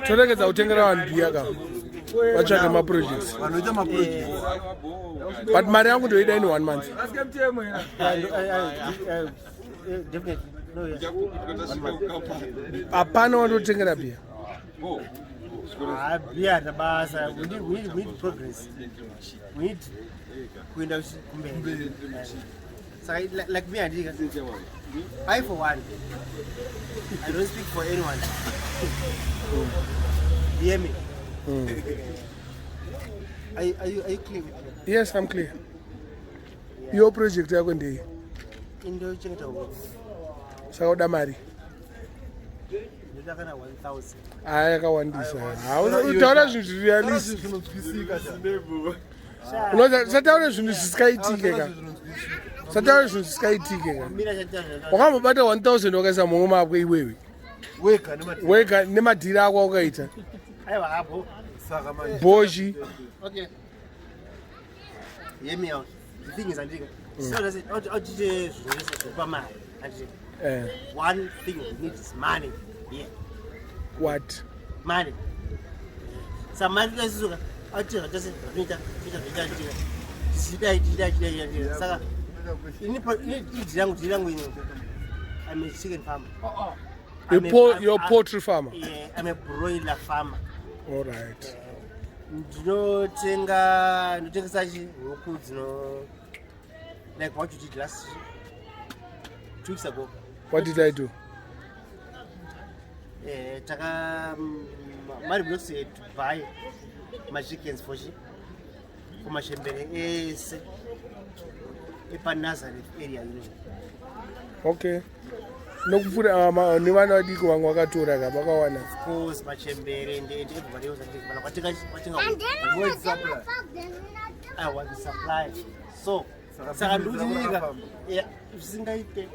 Tolegeza utengera vanhu bhiya ka vatsvake maprojects but mari yangu ndoida in 1 month. Hapana wandotengera bhiya. Bhiya tabasa. We need progress. We need kuenda kumbele. So like me and you, I for one, I don't speak for anyone. Hear me? Are you clear with me? Yes, I'm clear. Your project yako ndei Indo chengeta uko. saka uda mari Ndakana 1000. aya yakawandisa. Utaura zvinhu realistic. Sataura zvinhu zvisikaitike ka. Sataura zvinhu zvisikaitike ka. Wakambobata 1000 wakaisa mumwe mako iwewe. Wega nemadhiri ako wakaita. Aiwa hapo. Saka manje. Boshi. Okay. Hear me out. The thing is, Andika. So that's it. One thing we need is money. Yeah. What? Money. Some money is I'm a chicken farmer. You're a poultry farmer? Yeah, I'm a broiler farmer. All right. Ndinotenga sachi huku like what you did last 2 weeks ago. What did I do? Taka mari blocks to buy my chickens for mashembere ese epa Nazareth area Okay. Nokufura nevana vadiki vangu vakatora ka vakawana. Of course machembere and everybody else I want to supply. So saka ndikutika zvingaite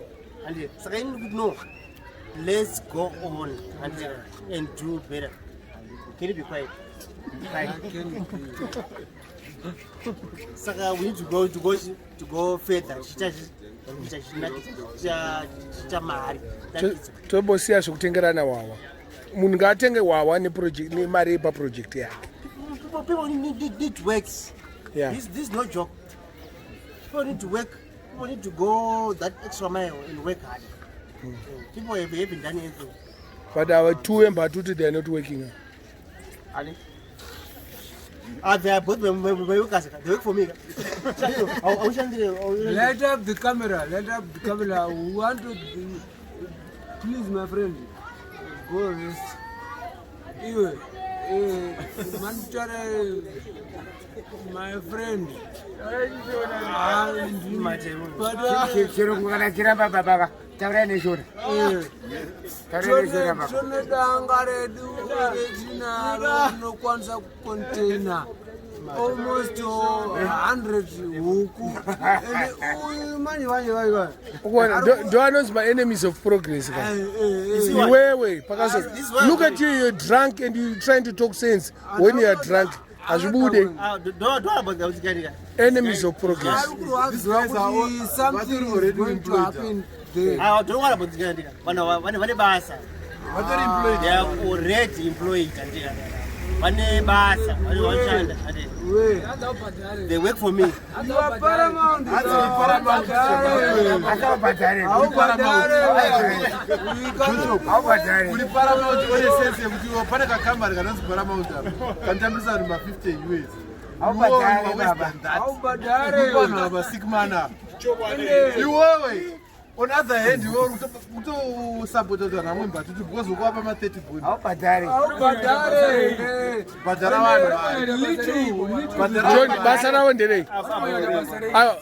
and saka ini kuti no, let's go on and do better. Can you be quiet? Saka we need to go further. Tobosiya zvekutengerana wawa. Munhu ngaatenge wawa nemari paproject yake. People need works. Yeah. This is no joke. People need to work. People need to go that extra mile and work hard. People haven't done anything. But our two and Batuti, they are not working. They are both my workers. They work for me. Light up the camera. Light up the camera. We want to please, my friend. Go rest. Anyway, my friend. Almost 100 huku. Do I know my enemies of progress? Look at you, you're drunk and you're trying to talk sense when you are drunk. Enemies of progress. Something is going to happen there. I don't worry about the guy. They are already employed. They work for me. You are paramount. On the other hand, you want to support the Ramon, but you go to Guapa 30 points. How Badari?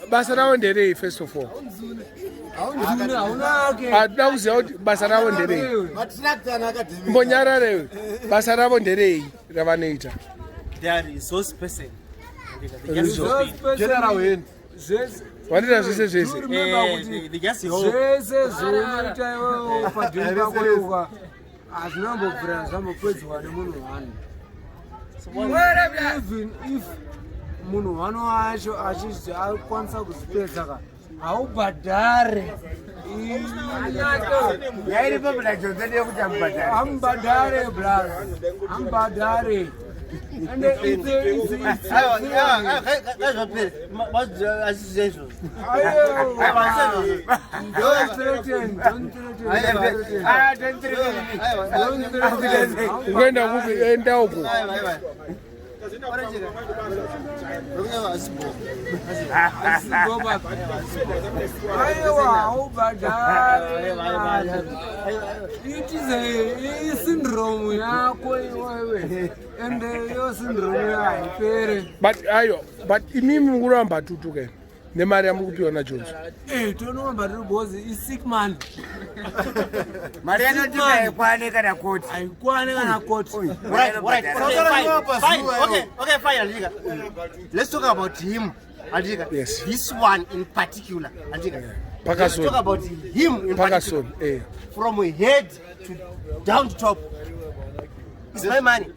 Basara Dere, first of all. Basara Dere. Bonyara, Basara Dere, Ravanita. They are resource person. General win. What did I say? They just hold. As number of friends, I'm a place where the moon one. Even if Munuano Ashes, I'll consult with Pesaka. aubhadhare ambhadhare brother ambhadhare and Kwenda kupi enda huko. It is a syndrome yakho iwewe and your syndrome ayipere. But imimi nguramba tutu ke. Nemari yamukupiwa na Jones. Tonomba rubozi is sick man. Mariano tika ikwane kana court. Aikwane kana court. Right. Okay, fine, Alika. Let's talk about him, Alika. Yes. This one in particular, Alika. Let's talk about him in particular. From head to down to top. It's my money.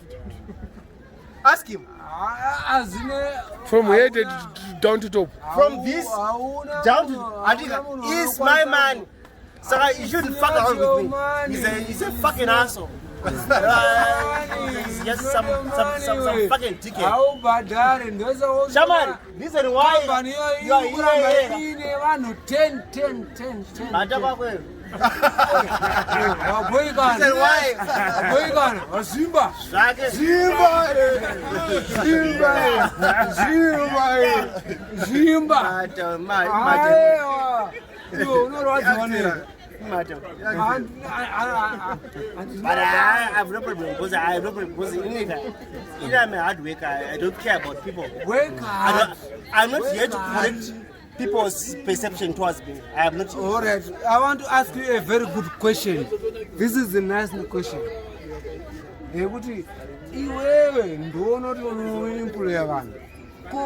Ask him. From head down to top. From this down to Alika is my man. So you shouldn't fuck around with me. He's a fucking asshole. He's just some fucking ticket. Shaman, listen why you are here. 10. But I have no problem because I'm a hard worker. I don't care about people. I'm not here to correct people's perception towards me. I am not. All right. I want to ask you a very good question. This is a nice question. Ekuti iwewe ndonoti unoimpulira vanhu ko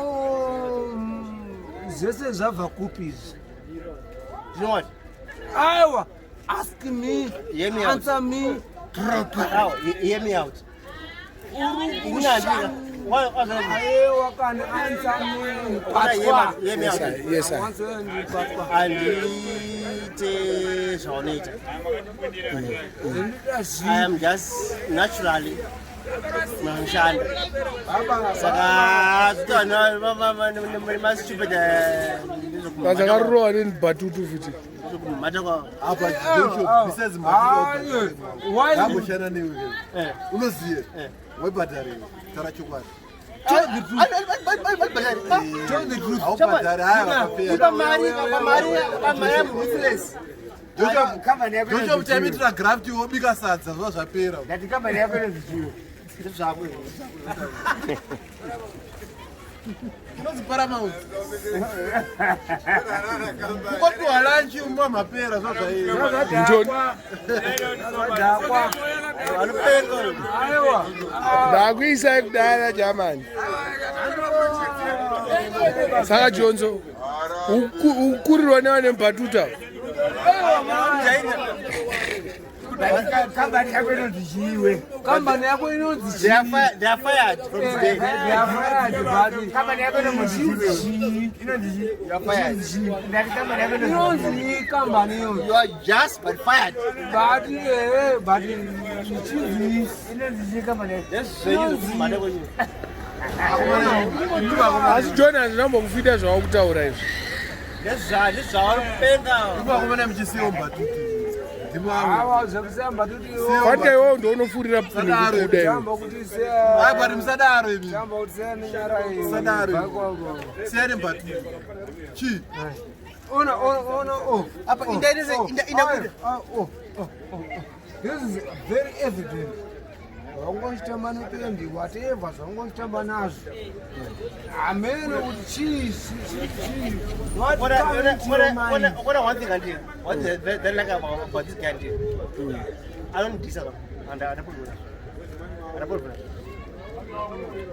zvese zvabva kupizi. You know what? Aiwa, ask me, hear me answer out. Me. Now, hear me out. Why Aiwa can answer me. Hear me out. Yes, sir. I need Shonita. I am just naturally Manshanda. Bazakaroa ni batutu futhi. Apa besides Mati. Why? Yabushana niwe. Unoziye. Webhadhari. Tara chokwadi. Tell the truth. Awubhadhari haya Joshua uchamitira graft wobika sadza zva zvapera. Ngati company yako inozvichiwa. Zvako. Unozi Paramount. Ukopiwa lunch umwa mapera zva zvaira. Njoni. Aiwa. Ndakuisa kudala jamani. Saka Jonzo. Ukurirwa nevane mbatuta. Company yako inozvichiwe. Company yako inozvichiwe. They are fired from today. They are fired, but Company yako inozvichiwe. You are fired. That company yako inozvichiwe. Company inozvichiwe. You are just but fired. But inozvichiwe company. Yes, so you madam you. Asi Jonas ndambokufita zvawakutaura izvi. This penga. Ukakuona mchisiyo mbatuti. Awa zvekusamba tuti Kwanda iwo ndonofurira kuda iwo. Hayi but musadaro ibi. Samba kuti sene nyara iyi. Musadaro. Siyani mbatuti. Chi. Ona. Apa inda kuda. This is very evident. Wangochitamba nependi whatever zvangochitamba nazvo. Amen kuti chii. What one thing I did. What they like about this guy did. I don't disagree. And I put it.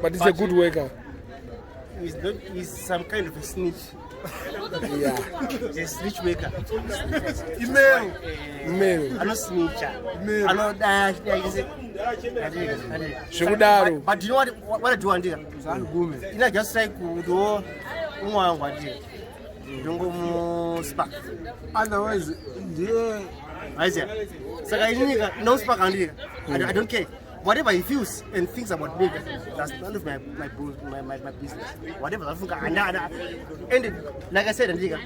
But he's a good worker. He's some kind of a snitch. Yeah. He's a snitch worker. Email. I'm not snitcher. I'm not Shukudaro. But you know what I do, Andy? You know, just like do ndongomuspark otherwise ndiye aiziya saka inika no spark andika I don't care whatever he feels and thinks about me that's none of my business whatever zafunga and like I said andika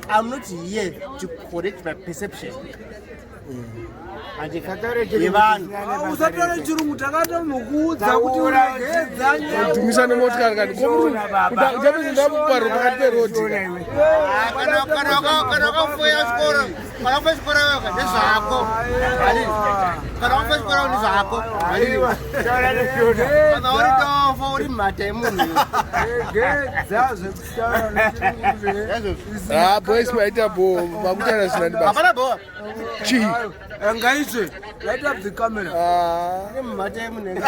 I'm not here to correct my perception usatore chirungu takatomukuudza kuti uregedza dumisa nemotikari kati uchapedza ndamuparo pakati perodi kana wakafoya chikoro kana wafa chikoro weka ndezvako kana wafa chikoro ndezvako kana uri tofa uri mhata yemunhu regedza zvekutaura nechirungu boys maita bo makutana zvinani basa hapana boa chii ngaizve light up the camera mhata yemunhu